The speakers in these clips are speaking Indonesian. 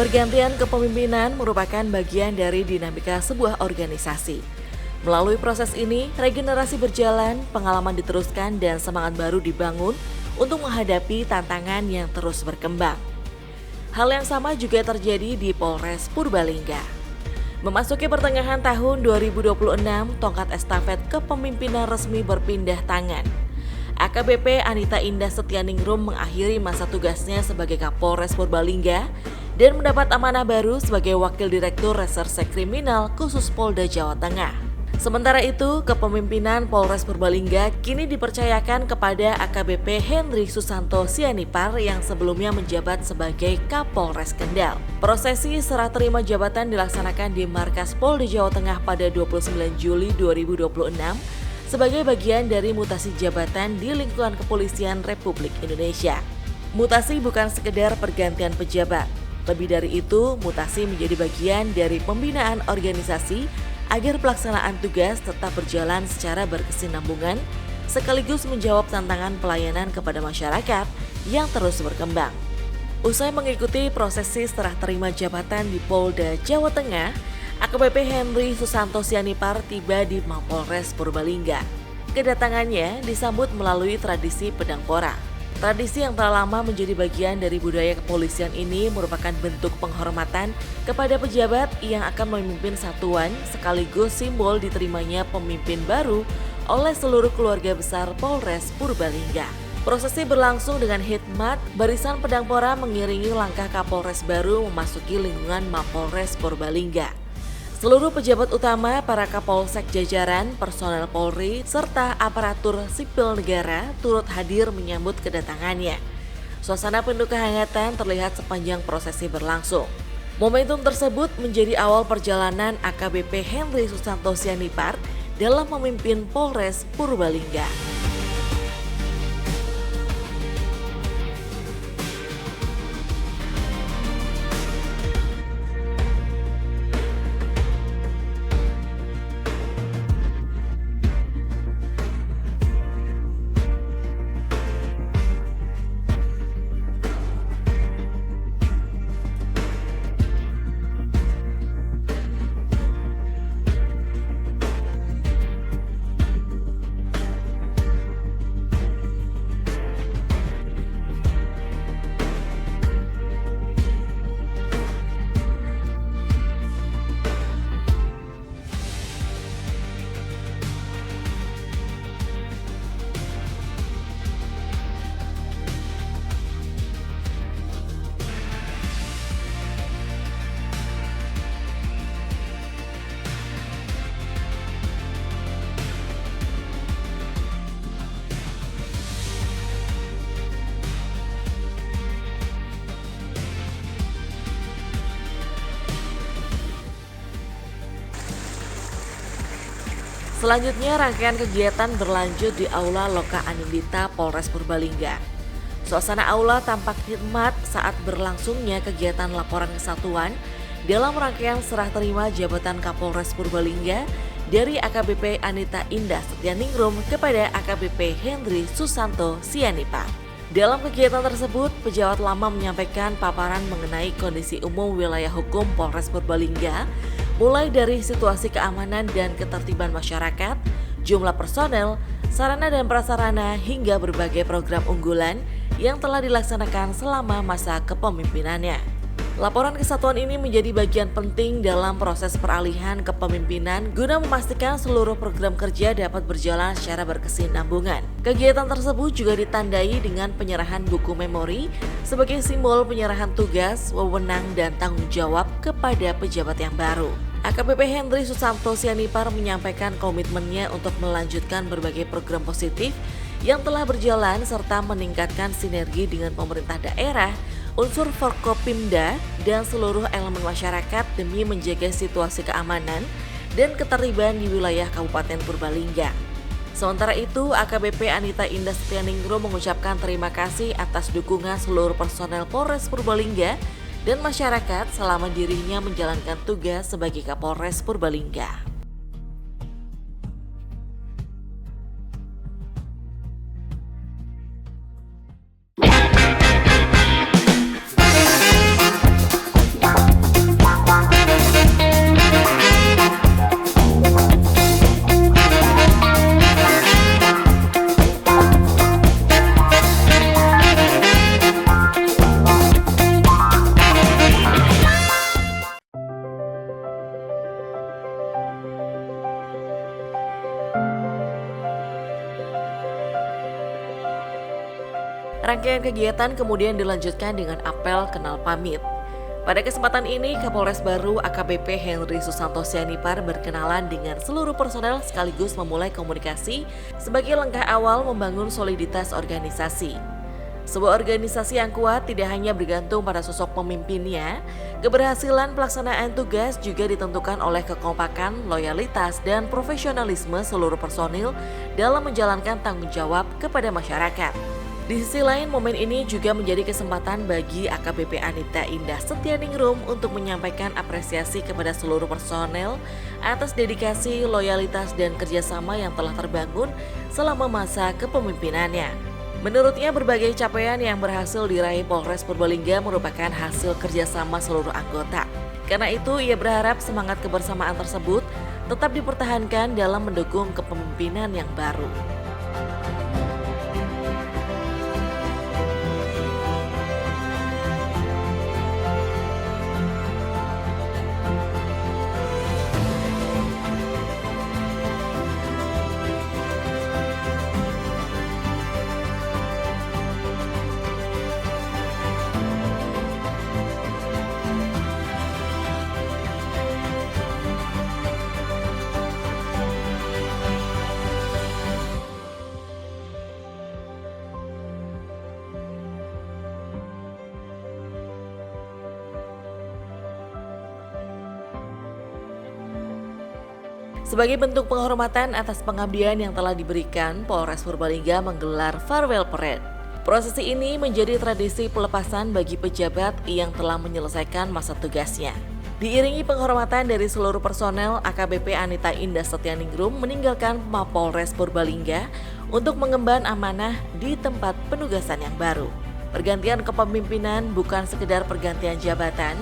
Pergantian kepemimpinan merupakan bagian dari dinamika sebuah organisasi. Melalui proses ini, regenerasi berjalan, pengalaman diteruskan, dan semangat baru dibangun untuk menghadapi tantangan yang terus berkembang. Hal yang sama juga terjadi di Polres Purbalingga. Memasuki pertengahan tahun 2026, tongkat estafet kepemimpinan resmi berpindah tangan. AKBP Anita Indah Setianingrum mengakhiri masa tugasnya sebagai Kapolres Purbalingga dan mendapat amanah baru sebagai Wakil Direktur Reserse Kriminal Khusus Polda Jawa Tengah. Sementara itu, kepemimpinan Polres Purbalingga kini dipercayakan kepada AKBP Henry Susanto Sianipar yang sebelumnya menjabat sebagai Kapolres Kendal. Prosesi serah terima jabatan dilaksanakan di Markas Polda Jawa Tengah pada 29 Juli 2026 sebagai bagian dari mutasi jabatan di lingkungan Kepolisian Republik Indonesia. Mutasi bukan sekedar pergantian pejabat. Lebih dari itu, mutasi menjadi bagian dari pembinaan organisasi agar pelaksanaan tugas tetap berjalan secara berkesinambungan, sekaligus menjawab tantangan pelayanan kepada masyarakat yang terus berkembang. Usai mengikuti prosesi serah terima jabatan di Polda Jawa Tengah, AKBP Henry Susanto Sianipar tiba di Mapolres Purbalingga. Kedatangannya disambut melalui tradisi pedang pora. Tradisi yang telah lama menjadi bagian dari budaya kepolisian ini merupakan bentuk penghormatan kepada pejabat yang akan memimpin satuan sekaligus simbol diterimanya pemimpin baru oleh seluruh keluarga besar Polres Purbalingga. Prosesi berlangsung dengan hikmat, barisan pedang pora mengiringi langkah Kapolres baru memasuki lingkungan Mapolres Purbalingga. Seluruh pejabat utama, para kapolsek jajaran, personel Polri, serta aparatur sipil negara turut hadir menyambut kedatangannya. Suasana penuh kehangatan terlihat sepanjang prosesi berlangsung. Momentum tersebut menjadi awal perjalanan AKBP Henry Susanto Sianipar dalam memimpin Polres Purbalingga. Selanjutnya, rangkaian kegiatan berlanjut di Aula Loka Anindita Polres Purbalingga. Suasana aula tampak hikmat saat berlangsungnya kegiatan laporan kesatuan dalam rangkaian serah terima jabatan Kapolres Purbalingga dari AKBP Anita Indah Setianingrum kepada AKBP Henry Susanto Sianipar. Dalam kegiatan tersebut, pejabat lama menyampaikan paparan mengenai kondisi umum wilayah hukum Polres Purbalingga, mulai dari situasi keamanan dan ketertiban masyarakat, jumlah personel, sarana dan prasarana, hingga berbagai program unggulan yang telah dilaksanakan selama masa kepemimpinannya. Laporan kesatuan ini menjadi bagian penting dalam proses peralihan kepemimpinan guna memastikan seluruh program kerja dapat berjalan secara berkesinambungan. Kegiatan tersebut juga ditandai dengan penyerahan buku memori sebagai simbol penyerahan tugas, wewenang, dan tanggung jawab kepada pejabat yang baru. AKBP Henry Susanto Sianipar menyampaikan komitmennya untuk melanjutkan berbagai program positif yang telah berjalan serta meningkatkan sinergi dengan pemerintah daerah, unsur Forkopimda, dan seluruh elemen masyarakat demi menjaga situasi keamanan dan ketertiban di wilayah Kabupaten Purbalingga. Sementara itu, AKBP Anita Indah Setianingrum mengucapkan terima kasih atas dukungan seluruh personel Polres Purbalingga dan masyarakat selama dirinya menjalankan tugas sebagai Kapolres Purbalingga. Rangkaian kegiatan kemudian dilanjutkan dengan apel kenal pamit. Pada kesempatan ini, Kapolres baru AKBP Henry Susanto Sianipar berkenalan dengan seluruh personel sekaligus memulai komunikasi sebagai langkah awal membangun soliditas organisasi. Sebuah organisasi yang kuat tidak hanya bergantung pada sosok pemimpinnya, keberhasilan pelaksanaan tugas juga ditentukan oleh kekompakan, loyalitas, dan profesionalisme seluruh personil dalam menjalankan tanggung jawab kepada masyarakat. Di sisi lain, momen ini juga menjadi kesempatan bagi AKBP Anita Indah Setyaningrum untuk menyampaikan apresiasi kepada seluruh personel atas dedikasi, loyalitas, dan kerjasama yang telah terbangun selama masa kepemimpinannya. Menurutnya, berbagai capaian yang berhasil diraih Polres Purbalingga merupakan hasil kerjasama seluruh anggota. Karena itu, ia berharap semangat kebersamaan tersebut tetap dipertahankan dalam mendukung kepemimpinan yang baru. Sebagai bentuk penghormatan atas pengabdian yang telah diberikan, Polres Purbalingga menggelar Farewell Parade. Prosesi ini menjadi tradisi pelepasan bagi pejabat yang telah menyelesaikan masa tugasnya. Diiringi penghormatan dari seluruh personel, AKBP Anita Indah Setyaningrum meninggalkan Mapolres Purbalingga untuk mengemban amanah di tempat penugasan yang baru. Pergantian kepemimpinan bukan sekedar pergantian jabatan.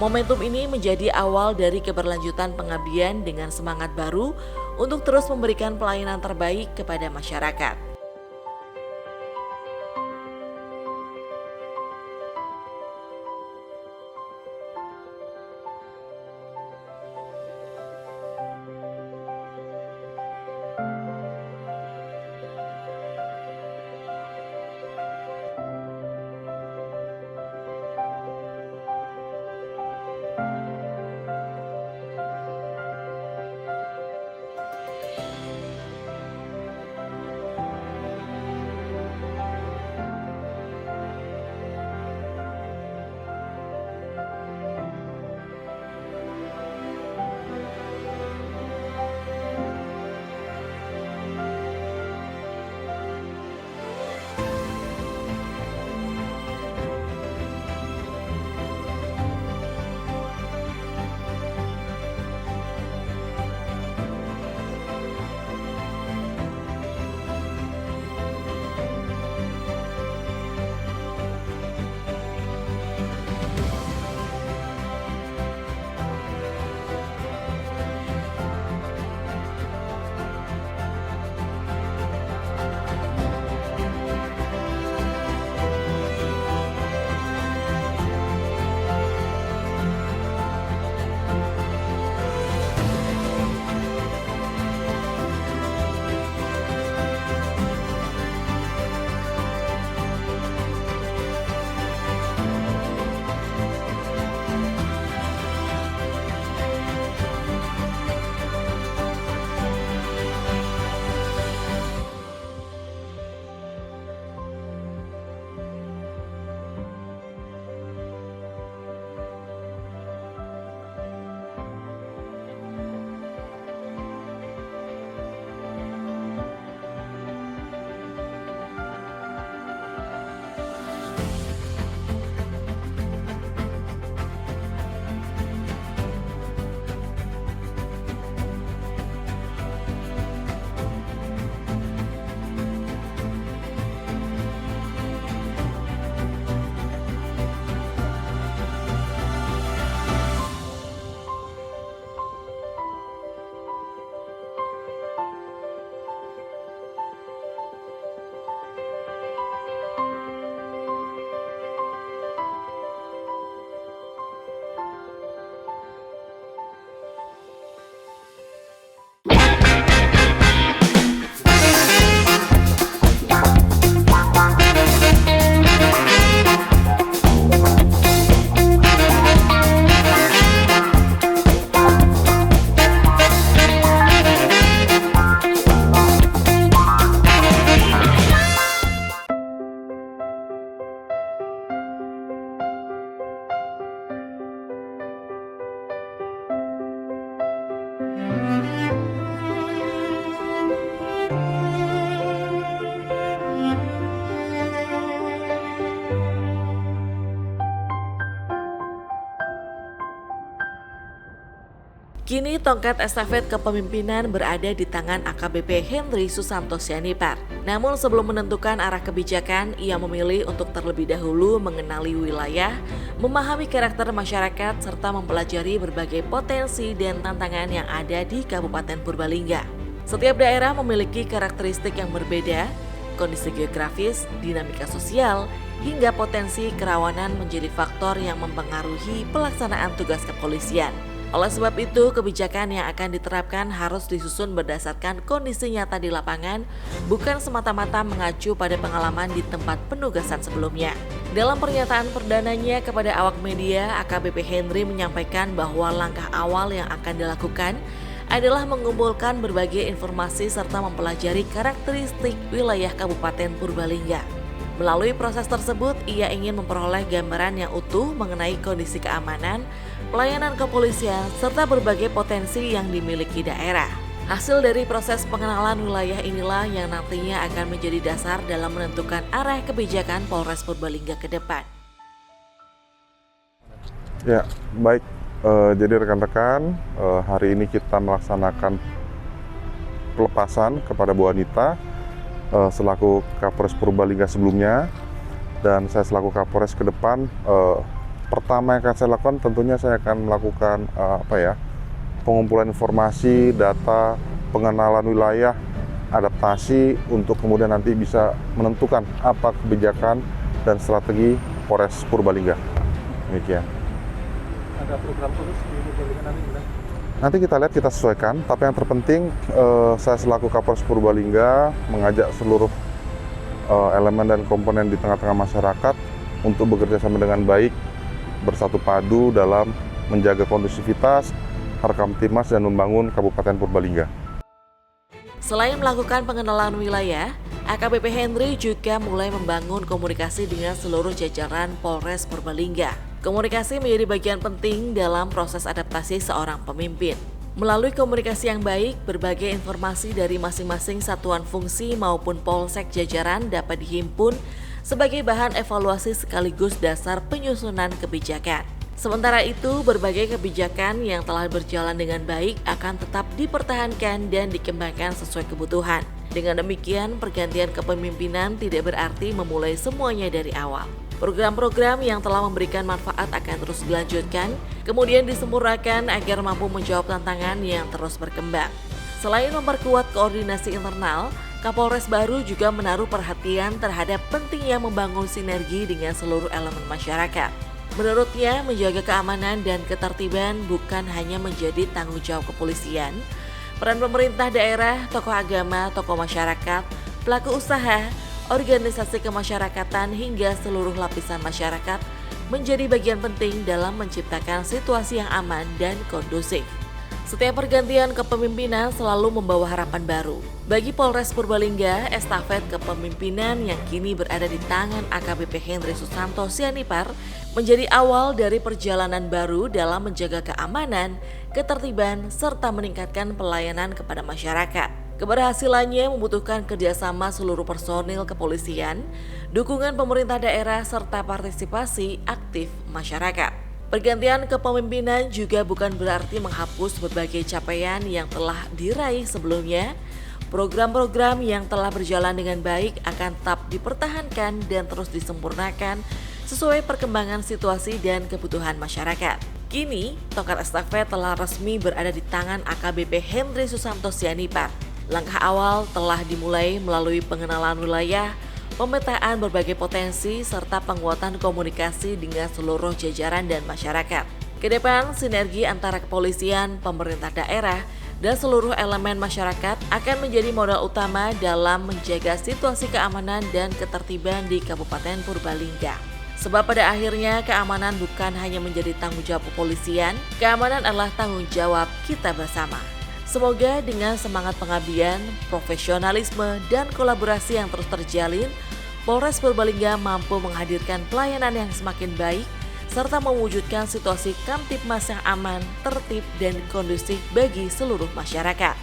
Momentum ini menjadi awal dari keberlanjutan pengabdian dengan semangat baru untuk terus memberikan pelayanan terbaik kepada masyarakat. Kini tongkat estafet kepemimpinan berada di tangan AKBP Henry Susanto Sianipar. Namun sebelum menentukan arah kebijakan, ia memilih untuk terlebih dahulu mengenali wilayah, memahami karakter masyarakat, serta mempelajari berbagai potensi dan tantangan yang ada di Kabupaten Purbalingga. Setiap daerah memiliki karakteristik yang berbeda, kondisi geografis, dinamika sosial, hingga potensi kerawanan menjadi faktor yang mempengaruhi pelaksanaan tugas kepolisian. Oleh sebab itu, kebijakan yang akan diterapkan harus disusun berdasarkan kondisi nyata di lapangan, bukan semata-mata mengacu pada pengalaman di tempat penugasan sebelumnya. Dalam pernyataan perdananya kepada awak media, AKBP Henry menyampaikan bahwa langkah awal yang akan dilakukan adalah mengumpulkan berbagai informasi serta mempelajari karakteristik wilayah Kabupaten Purbalingga. Melalui proses tersebut, ia ingin memperoleh gambaran yang utuh mengenai kondisi keamanan, pelayanan kepolisian, serta berbagai potensi yang dimiliki daerah. Hasil dari proses pengenalan wilayah inilah yang nantinya akan menjadi dasar dalam menentukan arah kebijakan Polres Purbalingga ke depan. Ya, baik. Jadi rekan-rekan, hari ini kita melaksanakan pelepasan kepada Bu Anita selaku Kapolres Purbalingga sebelumnya, dan saya selaku Kapolres ke depan. Pertama yang akan saya lakukan tentunya saya akan melakukan pengumpulan informasi, data, pengenalan wilayah, adaptasi untuk kemudian nanti bisa menentukan apa kebijakan dan strategi Polres Purbalingga. Demikian. Ada program khusus di Purbalingga nanti gimana? Nanti kita lihat, kita sesuaikan, tapi yang terpenting saya selaku Kapolres Purbalingga mengajak seluruh elemen dan komponen di tengah-tengah masyarakat untuk bekerja sama dengan baik, bersatu padu dalam menjaga kondusivitas, Harkamtibmas, dan membangun Kabupaten Purbalingga. Selain melakukan pengenalan wilayah, AKBP Henry juga mulai membangun komunikasi dengan seluruh jajaran Polres Purbalingga. Komunikasi menjadi bagian penting dalam proses adaptasi seorang pemimpin. Melalui komunikasi yang baik, berbagai informasi dari masing-masing satuan fungsi maupun polsek jajaran dapat dihimpun sebagai bahan evaluasi sekaligus dasar penyusunan kebijakan. Sementara itu, berbagai kebijakan yang telah berjalan dengan baik akan tetap dipertahankan dan dikembangkan sesuai kebutuhan. Dengan demikian, pergantian kepemimpinan tidak berarti memulai semuanya dari awal. Program-program yang telah memberikan manfaat akan terus dilanjutkan, kemudian disempurnakan agar mampu menjawab tantangan yang terus berkembang. Selain memperkuat koordinasi internal, Kapolres baru juga menaruh perhatian terhadap pentingnya membangun sinergi dengan seluruh elemen masyarakat. Menurutnya, menjaga keamanan dan ketertiban bukan hanya menjadi tanggung jawab kepolisian, peran pemerintah daerah, tokoh agama, tokoh masyarakat, pelaku usaha, organisasi kemasyarakatan hingga seluruh lapisan masyarakat menjadi bagian penting dalam menciptakan situasi yang aman dan kondusif. Setiap pergantian kepemimpinan selalu membawa harapan baru. Bagi Polres Purbalingga, estafet kepemimpinan yang kini berada di tangan AKBP Henry Susanto Sianipar menjadi awal dari perjalanan baru dalam menjaga keamanan, ketertiban, serta meningkatkan pelayanan kepada masyarakat. Keberhasilannya membutuhkan kerjasama seluruh personil kepolisian, dukungan pemerintah daerah, serta partisipasi aktif masyarakat. Pergantian kepemimpinan juga bukan berarti menghapus berbagai capaian yang telah diraih sebelumnya. Program-program yang telah berjalan dengan baik akan tetap dipertahankan dan terus disempurnakan sesuai perkembangan situasi dan kebutuhan masyarakat. Kini, tongkat estafet telah resmi berada di tangan AKBP Henry Susanto Sianipar. Langkah awal telah dimulai melalui pengenalan wilayah, pemetaan berbagai potensi, serta penguatan komunikasi dengan seluruh jajaran dan masyarakat. Kedepan, sinergi antara kepolisian, pemerintah daerah, dan seluruh elemen masyarakat akan menjadi modal utama dalam menjaga situasi keamanan dan ketertiban di Kabupaten Purbalingga. Sebab pada akhirnya keamanan bukan hanya menjadi tanggung jawab kepolisian, keamanan adalah tanggung jawab kita bersama. Semoga dengan semangat pengabdian, profesionalisme, dan kolaborasi yang terus terjalin, Polres Purbalingga mampu menghadirkan pelayanan yang semakin baik, serta mewujudkan situasi Kamtibmas yang aman, tertib, dan kondusif bagi seluruh masyarakat.